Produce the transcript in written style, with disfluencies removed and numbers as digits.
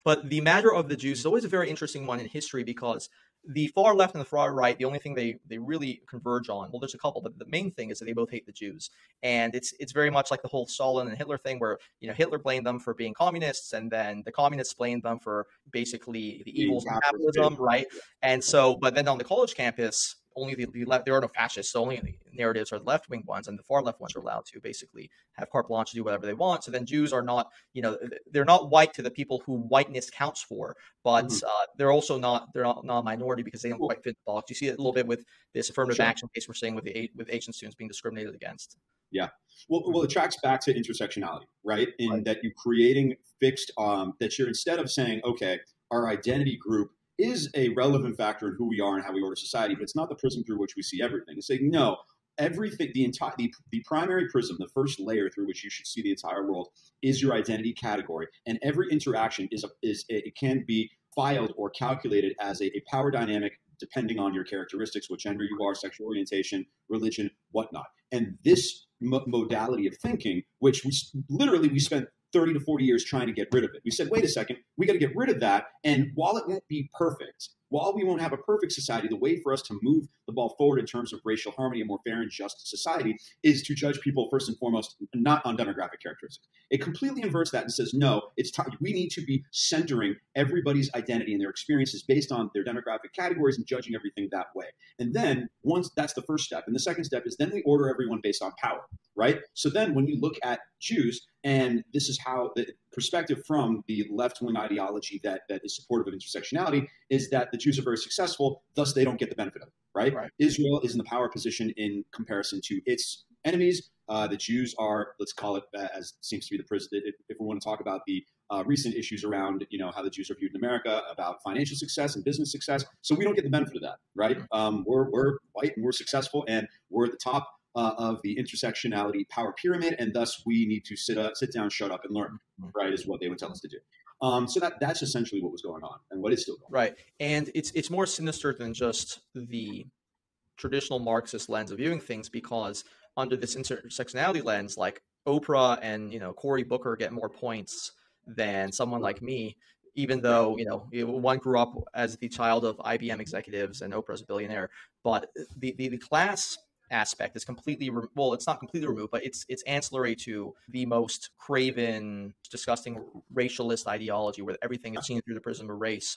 But the matter of the Jews is always a very interesting one in history, because the far left and the far right, the only thing they really converge on, well, there's a couple, but the main thing is that they both hate the Jews. And it's very much like the whole Stalin and Hitler thing, where, Hitler blamed them for being communists, and then the communists blamed them for basically the evils of capitalism, right? And so, but then on the college campus, only the left, there are no fascists, so only the narratives are the left-wing ones, and the far-left ones are allowed to basically have carte blanche to do whatever they want. So then Jews are not, they're not white to the people who whiteness counts for, but they're also they're not a minority because they don't quite fit the box. You see it a little bit with this affirmative action case we're seeing with Asian students being discriminated against. Yeah. Well, it tracks back to intersectionality, right? In that you're creating fixed, that you're, instead of saying, okay, our identity group is a relevant factor in who we are and how we order society, but it's not the prism through which we see everything. It's saying, no, everything, the primary prism, the first layer through which you should see the entire world is your identity category. And every interaction it can be filed or calculated as a power dynamic depending on your characteristics, what gender you are, sexual orientation, religion, whatnot. And this modality of thinking, which we spent 30 to 40 years trying to get rid of it. We said, wait a second, we got to get rid of that. And while it won't be perfect, while we won't have a perfect society, the way for us to move the ball forward in terms of racial harmony, a more fair and just society, is to judge people first and foremost, not on demographic characteristics. It completely inverts that and says, no, it's time. We need to be centering everybody's identity and their experiences based on their demographic categories and judging everything that way. And then once that's the first step. And the second step is then we order everyone based on power, right? So then when you look at Jews, and this is how the perspective from the left-wing ideology that is supportive of intersectionality is that the Jews are very successfwe thus they don't get the benefit of it, right? Israel is in the power position in comparison to its enemies. The Jews are, let's call it, as seems to be the president, if we want to talk about the recent issues around, how the Jews are viewed in America, about financial success and business success. So we don't get the benefit of that, right? We're white and we're successful and we're at the top of the intersectionality power pyramid, and thus we need to sit down, shut up, and learn, right, is what they would tell us to do. So that's essentially what was going on and what is still going on. Right. And it's more sinister than just the traditional Marxist lens of viewing things, because under this intersectionality lens, like Oprah and, Cory Booker get more points than someone like me, even though, one grew up as the child of IBM executives and Oprah's a billionaire. But the class aspect is completely it's not completely removed, but it's ancillary to the most craven, disgusting racialist ideology where everything is seen through the prism of race.